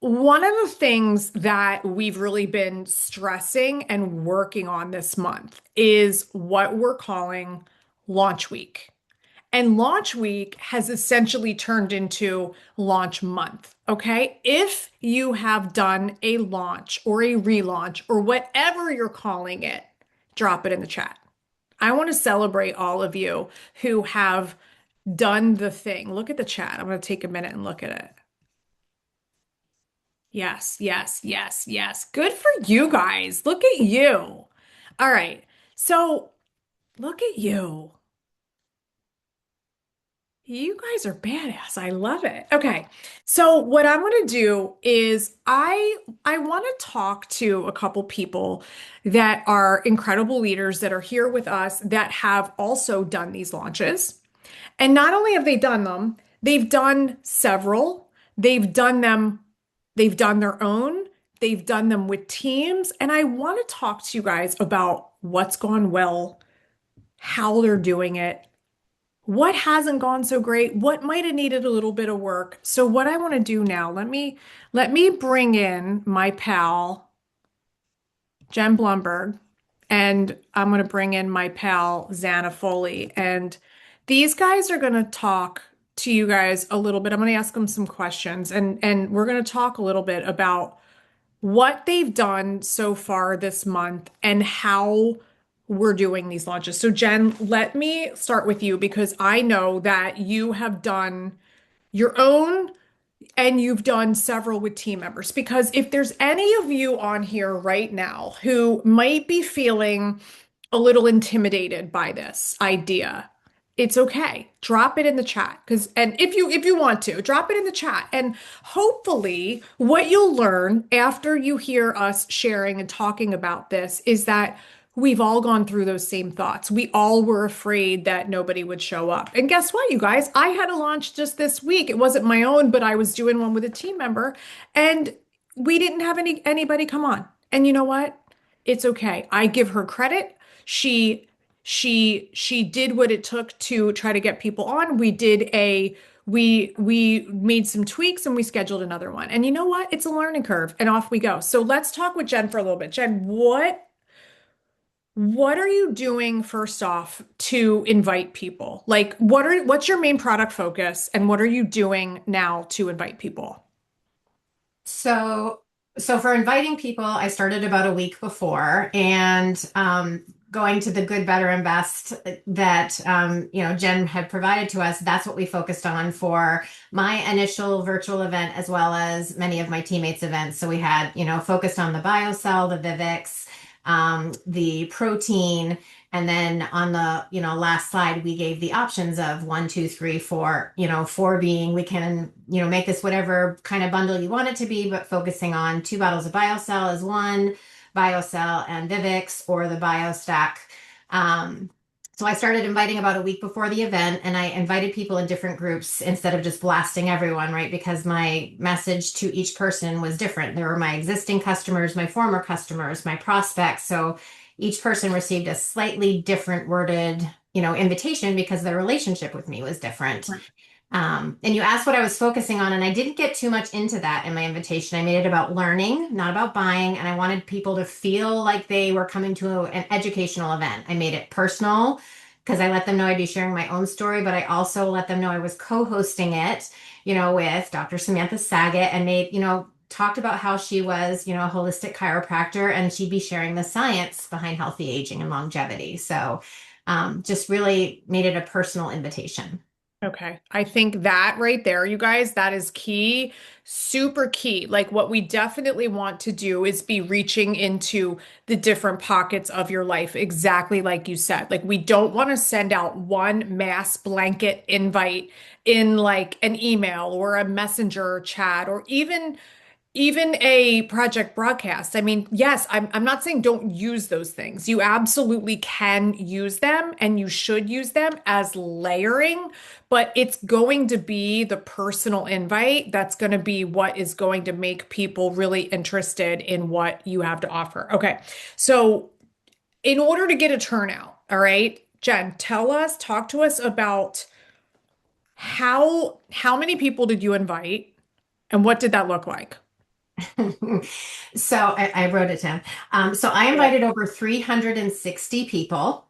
One of the things that we've really been stressing and working on this month is what we're calling launch week. And launch week has essentially turned into launch month. Okay. If you have done a launch or a relaunch or whatever you're calling it, drop it in the chat. I want to celebrate all of you who have done the thing. Look at the chat. I'm going to take a minute and look at it. Yes, yes, yes, yes. Good for you guys. Look at you. All right. So look at you. You guys are badass. I love it. Okay. So what I'm going to do is I want to talk to a couple people that are incredible leaders that are here with us that have also done these launches. And not only have they done them, they've done several. They've done them, they've done their own, they've done them with teams. And I want to talk to you guys about what's gone well, how they're doing it, what hasn't gone so great, what might have needed a little bit of work. So what I want to do now, let me bring in my pal Jen Blumberg, and I'm going to bring in my pal Xana Foley. And these guys are going to talk to you guys a little bit. I'm going to ask them some questions, and we're going to talk a little bit about what they've done so far this month and how we're doing these launches. So Jen, let me start with you because I know that you have done your own and you've done several with team members. Because if there's any of you on here right now who might be feeling a little intimidated by this idea, it's okay. Drop it in the chat. And if you want to, drop it in the chat. And hopefully what you'll learn after you hear us sharing and talking about this is that we've all gone through those same thoughts. We all were afraid that nobody would show up. And guess what, you guys? I had a launch just this week. It wasn't my own, but I was doing one with a team member, and we didn't have anybody come on. And you know what? It's okay. I give her credit. She she did what it took to try to get people on. We made some tweaks and we scheduled another one. And you know what? It's a learning curve and off we go. So let's talk with Jen for a little bit. Jen, what are you doing first off to invite people? Like what's your main product focus and what are you doing now to invite people? So, so for inviting people, I started about a week before and going to the good, better, and best that Jen had provided to us. That's what we focused on for my initial virtual event as well as many of my teammates' events. So we had, focused on the BioCell, the Vivix, the protein. And then on the, last slide, we gave the options of one, two, three, four, four being we can, make this whatever kind of bundle you want it to be, but focusing on 2 bottles of BioCell as one, BioCell and Vivix or the BioStack. So I started inviting about a week before the event and I invited people in different groups instead of just blasting everyone, right? Because my message to each person was different. There were my existing customers, my former customers, my prospects. So each person received a slightly different worded, invitation because their relationship with me was different. And you asked what I was focusing on, and I didn't get too much into that in my invitation. I made it about learning, not about buying, and I wanted people to feel like they were coming to an educational event. I made it personal because I let them know I'd be sharing my own story, but I also let them know I was co-hosting it, with Dr. Samantha Saget and talked about how she was, a holistic chiropractor and she'd be sharing the science behind healthy aging and longevity. So just really made it a personal invitation. Okay. I think that right there, you guys, that is key, super key. Like what we definitely want to do is be reaching into the different pockets of your life, exactly like you said. Like we don't want to send out one mass blanket invite in like an email or a messenger chat or even a project broadcast. I mean, yes, I'm not saying don't use those things. You absolutely can use them and you should use them as layering, but it's going to be the personal invite that's going to be what is going to make people really interested in what you have to offer. Okay. So, in order to get a turnout, all right, Jen, talk to us about how many people did you invite and what did that look like? So I wrote it down. So I Yeah. invited over 360 people.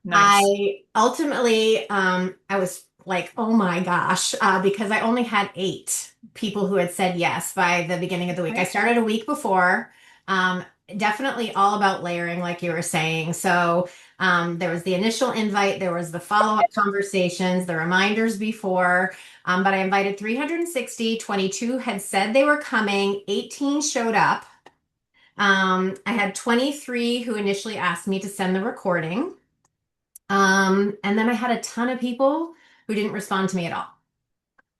Nice. I ultimately, I was like, oh my gosh, because I only had 8 people who had said yes by the beginning of the week. I Okay. started a week before. Um, Definitely all about layering, like you were saying. So there was the initial invite, there was the follow-up conversations, the reminders before. But I invited 360, 22 had said they were coming, 18 showed up. I had 23 who initially asked me to send the recording. And then I had a ton of people who didn't respond to me at all.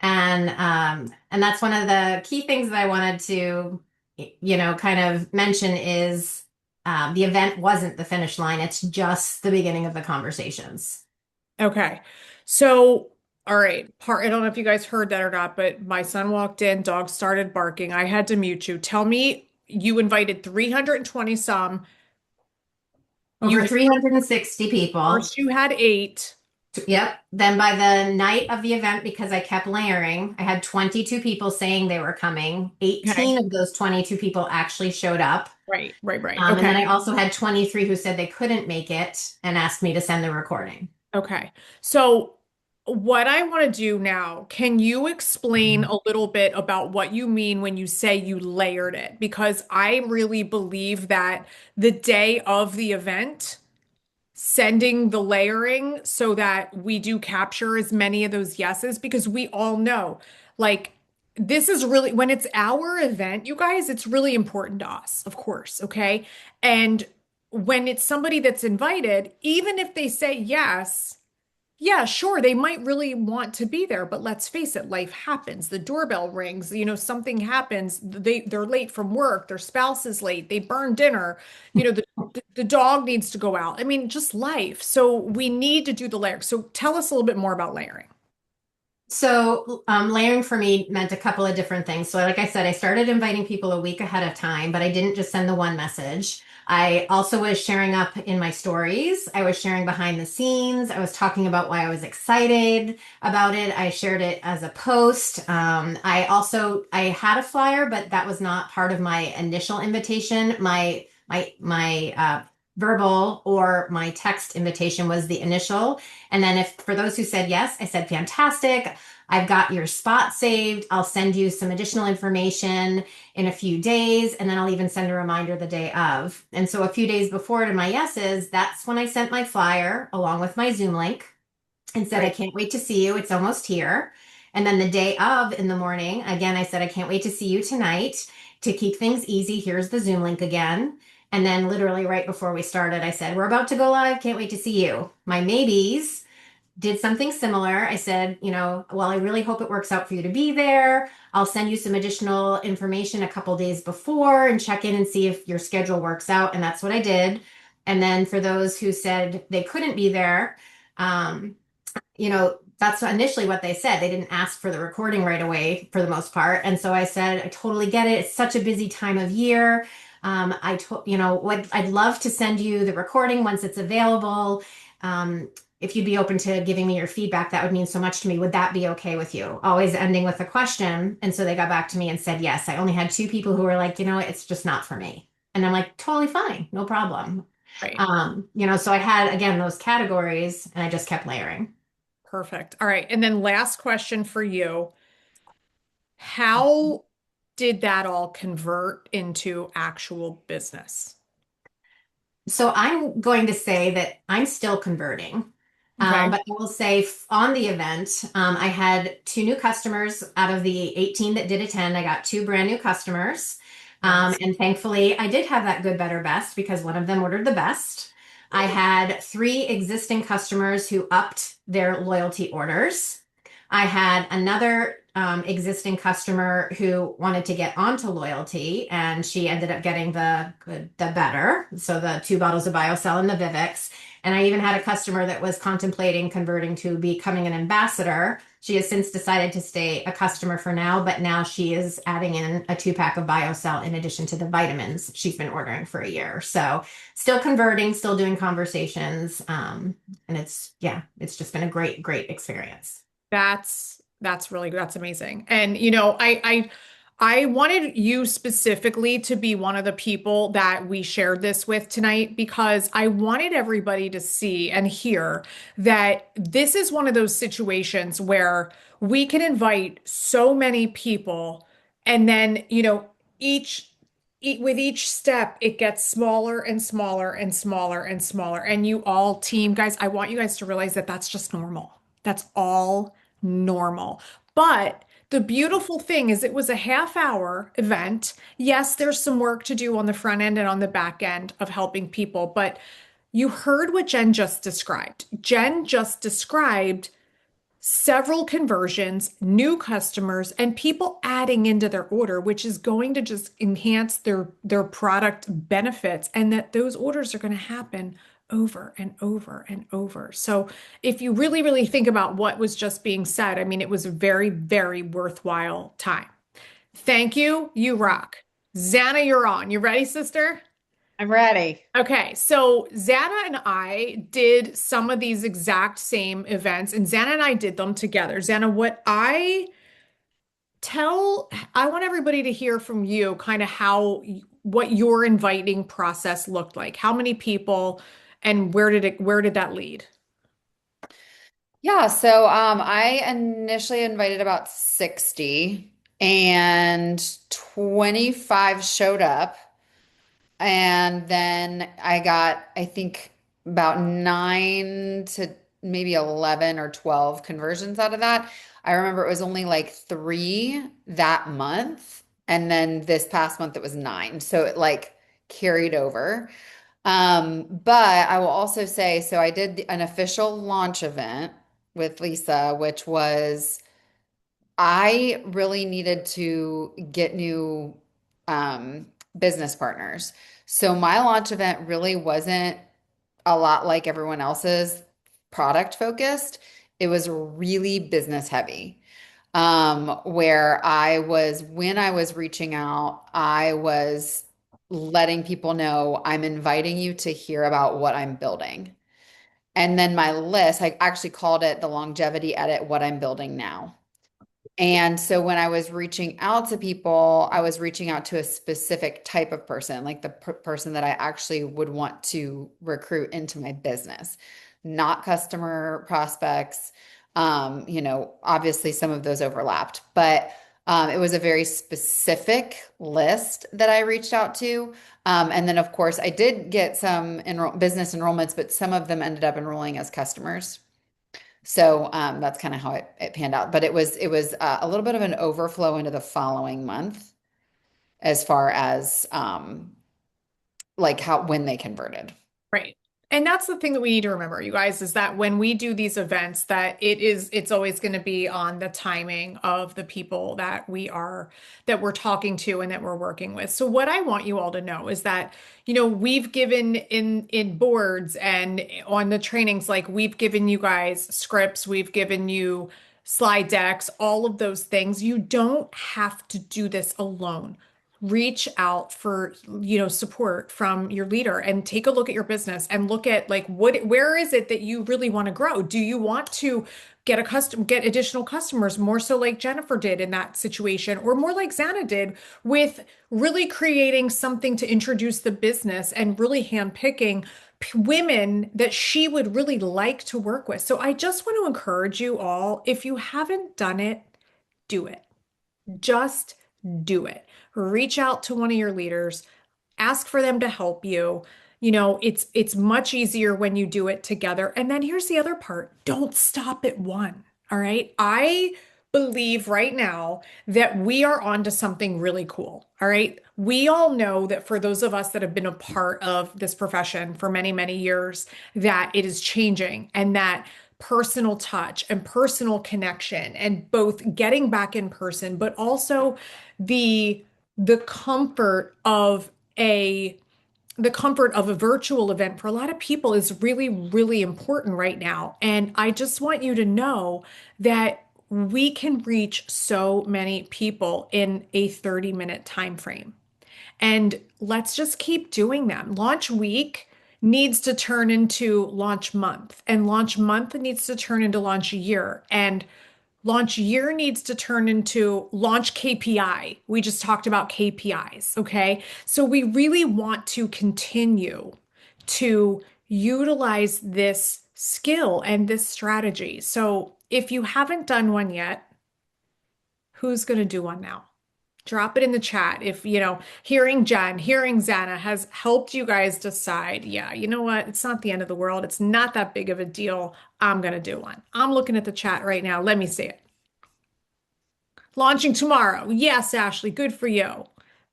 And that's one of the key things that I wanted to, kind of mention is the event wasn't the finish line. It's just the beginning of the conversations. Okay. So, all right. I don't know if you guys heard that or not, but my son walked in, dog started barking. I had to mute you. Tell me you invited 320 some. You Over had, 360 people. first you had eight. Yep. Then by the night of the event, because I kept layering, I had 22 people saying they were coming. Okay. 18 of those 22 people actually showed up. Right, right, right. And then Okay. I also had 23 who said they couldn't make it and asked me to send the recording. Okay. So, what I want to do now, can you explain a little bit about what you mean when you say you layered it? Because I really believe that the day of the event, sending the layering so that we do capture as many of those yeses, because we all know, like, this is really, when it's our event, you guys, it's really important to us, of course, okay? And when it's somebody that's invited, even if they say yes, yeah, sure, they might really want to be there, but let's face it, life happens. The doorbell rings, something happens. They're late from work, their spouse is late, they burn dinner, the dog needs to go out. I mean, just life. So we need to do the layer. So tell us a little bit more about layering. So, layering for me meant a couple of different things. So, like I said, I started inviting people a week ahead of time, but I didn't just send the one message. I also was sharing up in my stories. I was sharing behind the scenes. I was talking about why I was excited about it. I shared it as a post. I had a flyer, but that was not part of my initial invitation. My verbal or my text invitation was the initial. And then if for those who said yes, I said fantastic. I've got your spot saved. I'll send you some additional information in a few days, and then I'll even send a reminder the day of. And so a few days before to my yeses, that's when I sent my flyer along with my Zoom link and said, I Right. can't wait to see you. It's almost here. And then the day of in the morning, again, I said, I can't wait to see you tonight. To keep things easy, here's the Zoom link again. And then literally right before we started, I said, we're about to go live. Can't wait to see you. My maybes did something similar. I said, well, I really hope it works out for you to be there. I'll send you some additional information a couple days before and check in and see if your schedule works out. And that's what I did. And then for those who said they couldn't be there, um, that's initially what they said. They didn't ask for the recording right away for the most part. And so I said, I totally get it. It's such a busy time of year. I told, what I'd love to send you the recording once it's available. If you'd be open to giving me your feedback, that would mean so much to me. Would that be okay with you? Always ending with a question. And so they got back to me and said, yes. I only had 2 people who were like, it's just not for me. And I'm like, totally fine, no problem. Right. So I had again those categories and I just kept layering. Perfect. All right. And then last question for you. How did that all convert into actual business? So I'm going to say that I'm still converting. Okay. But I will say on the event, I had 2 new customers out of the 18 that did attend. I got 2 brand new customers. Yes. And thankfully, I did have that good, better, best because one of them ordered the best. I had 3 existing customers who upped their loyalty orders. I had another existing customer who wanted to get onto loyalty, and she ended up getting the good, the better. So the 2 bottles of BioCell and the Vivix. And I even had a customer that was contemplating converting to becoming an ambassador. She has since decided to stay a customer for now, but now she is adding in a 2 pack of BioCell in addition to the vitamins she's been ordering for a year. So still converting, still doing conversations. And yeah, it's just been a great, great experience. That's really that's amazing. And I wanted you specifically to be one of the people that we shared this with tonight because I wanted everybody to see and hear that this is one of those situations where we can invite so many people and then, each with each step it gets smaller and smaller and smaller and smaller. And you all team guys, I want you guys to realize that that's just normal. That's all normal. But the beautiful thing is it was a half-hour event. Yes, there's some work to do on the front end and on the back end of helping people, but you heard what Jen just described. Jen just described several conversions, new customers, and people adding into their order, which is going to just enhance their product benefits, and that those orders are going to happen over and over and over. So if you really, really think about what was just being said, I mean, it was a very, very worthwhile time. Thank you. You rock. Xana, you're on. You ready, sister? I'm ready. Okay, so Xana and I did some of these exact same events, and Xana and I did them together. Xana, I want everybody to hear from you kind of what your inviting process looked like. How many people and where did that lead? Yeah, so I initially invited about 60 and 25 showed up. And then I got, I think, about nine to maybe 11 or 12 conversions out of that. I remember it was only like three that month. And then this past month it was nine. So it like carried over. But I will also say, so I did an official launch event with Lisa, which was I really needed to get new business partners. So my launch event really wasn't a lot like everyone else's product focused. It was really business heavy. Where when I was reaching out, I was letting people know I'm inviting you to hear about what I'm building. And then my list, I actually called it the longevity edit, what I'm building now. And so when I was reaching out to people, I was reaching out to a specific type of person, like the person that I actually would want to recruit into my business, not customer prospects. Obviously some of those overlapped, but it was a very specific list that I reached out to. And then, of course, I did get some business enrollments, but some of them ended up enrolling as customers. So that's kind of how it panned out. But it was a little bit of an overflow into the following month as far as like how when they converted. Right. And that's the thing that we need to remember, you guys, is that when we do these events, that it's always going to be on the timing of the people that we're talking to and that we're working with. So what I want you all to know is that, we've given in boards and on the trainings, like we've given you guys scripts, we've given you slide decks, all of those things. You don't have to do this alone. Reach out for support from your leader and take a look at your business and look at like where is it that you really want to grow. Do you want to get additional customers, more so like Jennifer did in that situation, or more like Xana did with really creating something to introduce the business and really handpicking women that she would really like to work with. So I just want to encourage you all, if you haven't done it, do it. Just do it. Reach out to one of your leaders, ask for them to help you. It's much easier when you do it together. And then here's the other part. Don't stop at one. All right? I believe right now that we are onto something really cool. All right? We all know that for those of us that have been a part of this profession for many, many years, that it is changing and that personal touch and personal connection and both getting back in person, but also the the comfort of a the comfort of a virtual event for a lot of people is really, really important right now. And I just want you to know that we can reach so many people in a 30-minute time frame. And let's just keep doing them. Launch week needs to turn into launch month, and launch month needs to turn into launch year. And Launch year needs to turn into launch KPI. We just talked about KPIs, okay? So we really want to continue to utilize this skill and this strategy. So if you haven't done one yet, who's going to do one now? Drop it in the chat if, hearing Jen, hearing Zana has helped you guys decide, yeah, you know what? It's not the end of the world. It's not that big of a deal. I'm going to do one. I'm looking at the chat right now. Let me see it. Launching tomorrow. Yes, Ashley, good for you.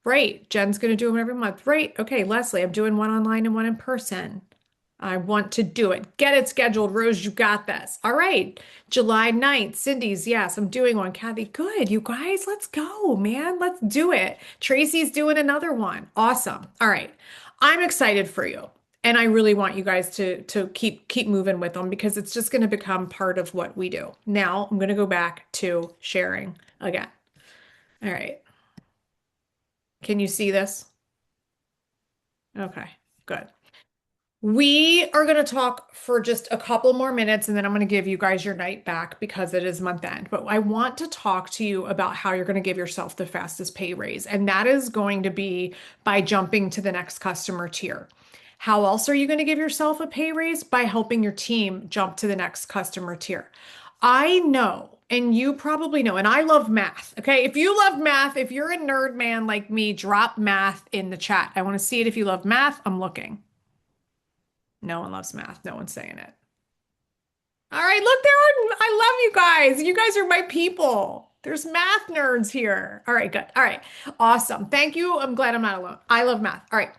Right. Jen's going to do them every month. Right. Okay, Leslie, I'm doing one online and one in person. I want to do it. Get it scheduled, Rose. You got this. All right. July 9th. Cindy's. Yes, I'm doing one. Kathy, good. You guys, let's go, man. Let's do it. Tracy's doing another one. Awesome. All right. I'm excited for you. And I really want you guys to keep moving with them because it's just going to become part of what we do. Now, I'm going to go back to sharing again. All right. Can you see this? Okay, good. We are going to talk for just a couple more minutes and then I'm going to give you guys your night back because it is month end. But I want to talk to you about how you're going to give yourself the fastest pay raise. And that is going to be by jumping to the next customer tier. How else are you going to give yourself a pay raise? By helping your team jump to the next customer tier. I know, and you probably know, and I love math. Okay. If you love math, if you're a nerd man like me, drop math in the chat. I want to see it if you love math. I'm looking. No one loves math. No one's saying it. All right, look, there are, I love you guys. You guys are my people. There's math nerds here. All right, good. All right, awesome. Thank you. I'm glad I'm not alone. I love math. All right.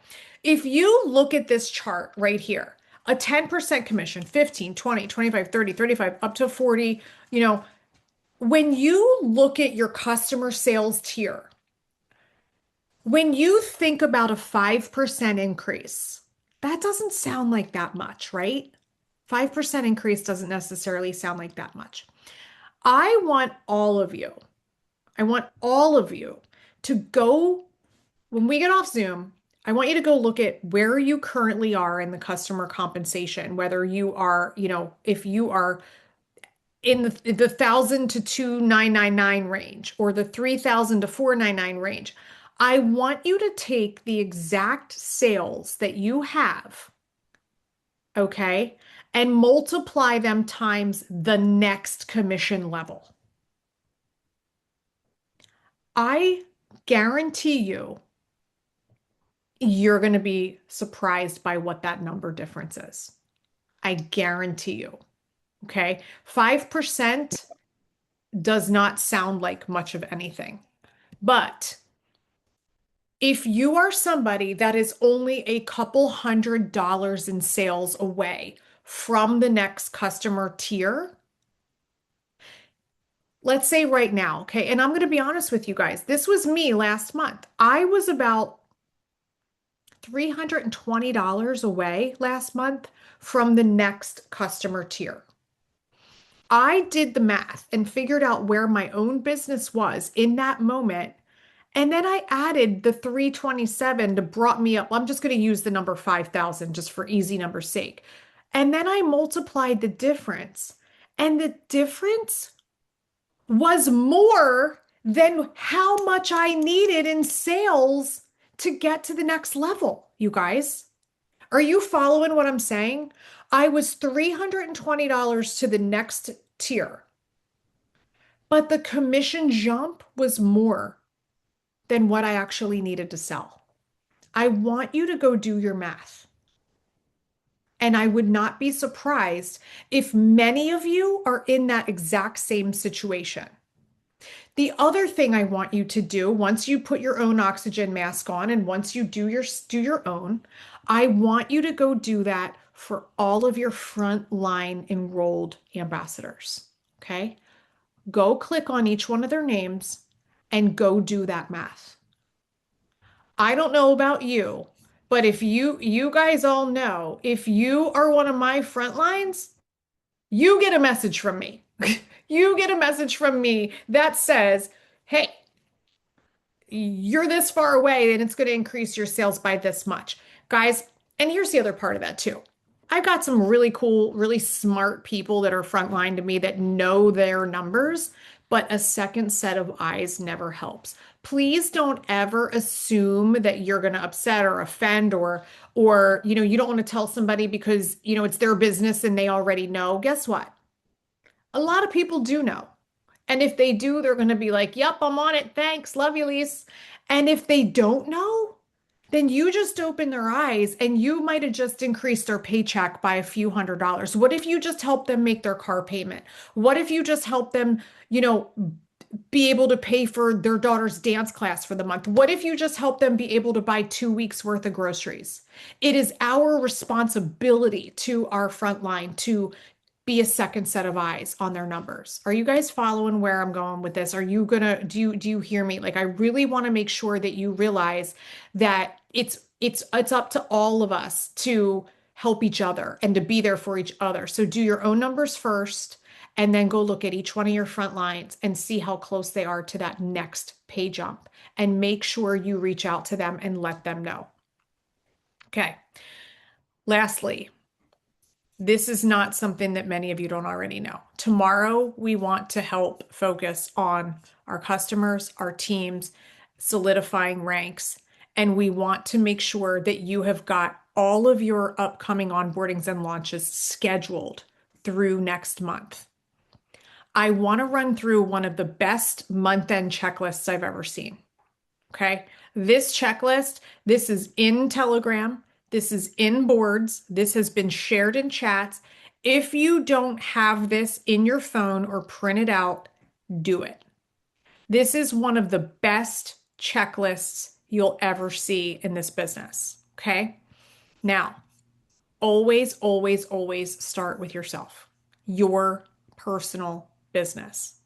If you look at this chart right here, a 10% commission, 15, 20, 25, 30, 35, up to 40, when you look at your customer sales tier, when you think about a 5% increase, that doesn't sound like that much, right? 5% increase doesn't necessarily sound like that much. I want all of you, I want all of you to go, when we get off Zoom, I want you to go look at where you currently are in the customer compensation, whether you are, if you are in the 1,000 to 2,999 range or the 3,000 to 499 range. I want you to take the exact sales that you have, okay, and multiply them times the next commission level. I guarantee you're going to be surprised by what that number difference is. I guarantee you. Okay. 5% does not sound like much of anything. But if you are somebody that is only a couple $100s in sales away from the next customer tier, let's say right now, okay, and I'm going to be honest with you guys, this was me last month. I was about $320 away last month from the next customer tier. I did the math and figured out where my own business was in that moment. And then I added the 327 to brought me up. I'm just going to use the number 5,000 just for easy number's sake. And then I multiplied the difference. And the difference was more than how much I needed in sales to get to the next level, you guys. Are you following what I'm saying? I was $320 to the next tier, but the commission jump was more than what I actually needed to sell. I want you to go do your math. And I would not be surprised if many of you are in that exact same situation. The other thing I want you to do once you put your own oxygen mask on and once you do your own, I want you to go do that for all of your frontline enrolled ambassadors. Okay? Go click on each one of their names and go do that math. I don't know about you, but if you guys all know, if you are one of my front lines, you get a message from me. You get a message from me that says, hey, you're this far away and it's going to increase your sales by this much. Guys, and here's the other part of that too. I've got some really cool, really smart people that are frontline to me that know their numbers, but a second set of eyes never helps. Please don't ever assume that you're going to upset or offend or you don't want to tell somebody because, it's their business and they already know. Guess what? A lot of people do know. And if they do, they're going to be like, "Yep, I'm on it. Thanks. Love you, Lise." And if they don't know, then you just open their eyes and you might have just increased their paycheck by a few $100s. What if you just help them make their car payment? What if you just help them, you know, be able to pay for their daughter's dance class for the month? What if you just help them be able to buy 2 weeks worth of groceries? It is our responsibility to our front line to be a second set of eyes on their numbers. Are you guys following where I'm going with this? Are you gonna do you hear me? Like I really want to make sure that you realize that it's up to all of us to help each other and to be there for each other. So do your own numbers first and then go look at each one of your front lines and see how close they are to that next pay jump and make sure you reach out to them and let them know. Okay. Lastly, this is not something that many of you don't already know. Tomorrow, we want to help focus on our customers, our teams, solidifying ranks, and we want to make sure that you have got all of your upcoming onboardings and launches scheduled through next month. I want to run through one of the best month-end checklists I've ever seen. Okay. This checklist, this is in Telegram. This is in boards. This has been shared in chats. If you don't have this in your phone or print it out, do it. This is one of the best checklists you'll ever see in this business. Okay. Now, always, always, always start with yourself, your personal business.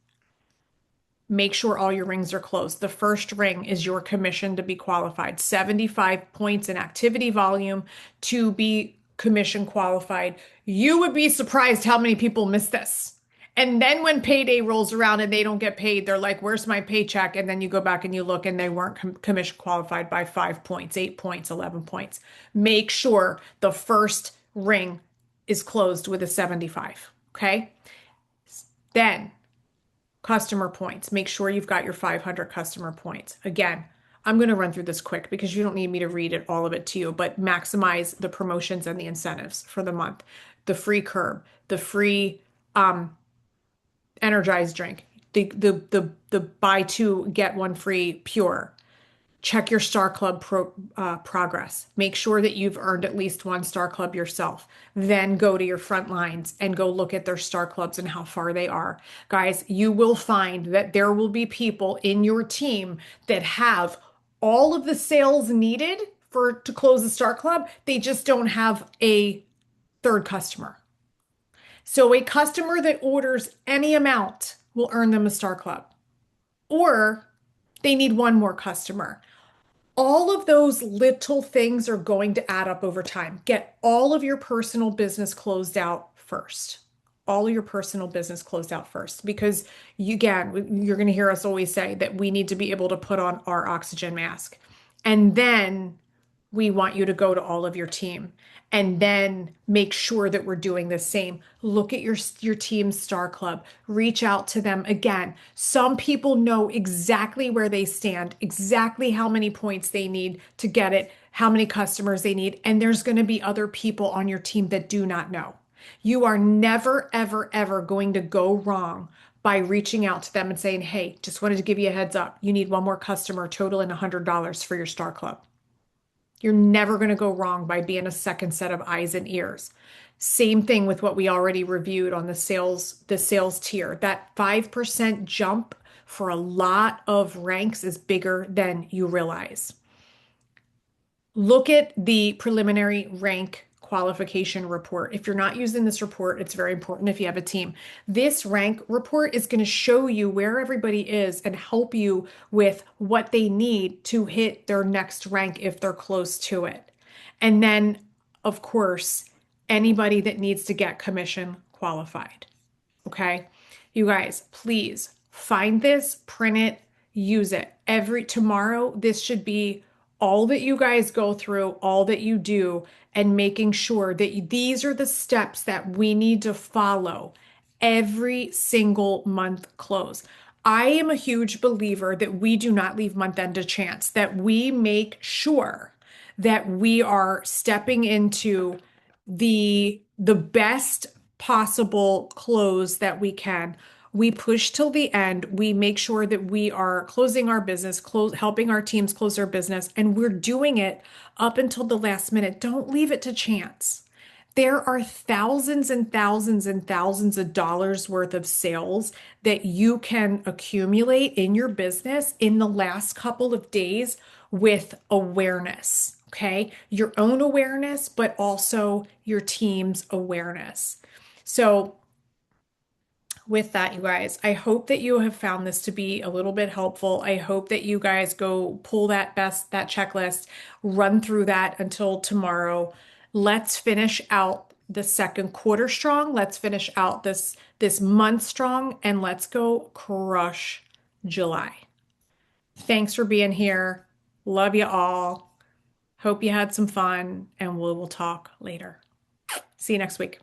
Make sure all your rings are closed. The first ring is your commission to be qualified. 75 points in activity volume to be commission qualified. You would be surprised how many people miss this. And then when payday rolls around and they don't get paid, they're like, "Where's my paycheck?" And then you go back and you look and they weren't commission qualified by 5 points, 8 points, 11 points. Make sure the first ring is closed with a 75. Okay. Then customer points. Make sure you've got your 500 customer points. Again, I'm going to run through this quick because you don't need me to read it, all of it to you, but maximize the promotions and the incentives for the month. The free curb, the free energized drink, the buy two, get one free pure. Check your Star Club progress. Make sure that you've earned at least one Star Club yourself. Then go to your front lines and go look at their Star Clubs and how far they are. Guys, you will find that there will be people in your team that have all of the sales needed to close the Star Club. They just don't have a third customer. So a customer that orders any amount will earn them a Star Club. Or they need one more customer. All of those little things are going to add up over time. Get all of your personal business closed out first. All of your personal business closed out first, because again, you're going to hear us always say that we need to be able to put on our oxygen mask. And then we want you to go to all of your team and then make sure that we're doing the same. Look at your team's Star Club. Reach out to them again. Some people know exactly where they stand, exactly how many points they need to get it, how many customers they need, and there's going to be other people on your team that do not know. You are never, ever, ever going to go wrong by reaching out to them and saying, "Hey, just wanted to give you a heads up. You need one more customer totaling $100 for your Star Club." You're never going to go wrong by being a second set of eyes and ears. Same thing with what we already reviewed on the sales tier. That 5% jump for a lot of ranks is bigger than you realize. Look at the preliminary rank qualification report. If you're not using this report, it's very important if you have a team. This rank report is going to show you where everybody is and help you with what they need to hit their next rank if they're close to it. And then, of course, anybody that needs to get commission qualified. Okay? You guys, please find this, print it, use it. Tomorrow, this should be all that you guys go through, all that you do, and making sure that these are the steps that we need to follow every single month close. I am a huge believer that we do not leave month end to chance, that we make sure that we are stepping into the best possible close that we can. We push till the end. We make sure that we are closing our business, helping our teams close their business, and we're doing it up until the last minute. Don't leave it to chance. There are thousands and thousands and thousands of dollars worth of sales that you can accumulate in your business in the last couple of days with awareness, okay? Your own awareness, but also your team's awareness. So, with that, you guys, I hope that you have found this to be a little bit helpful. I hope that you guys go pull that checklist, run through that until tomorrow. Let's finish out the second quarter strong. Let's finish out this month strong, and let's go crush July. Thanks for being here. Love you all. Hope you had some fun, and we will talk later. See you next week.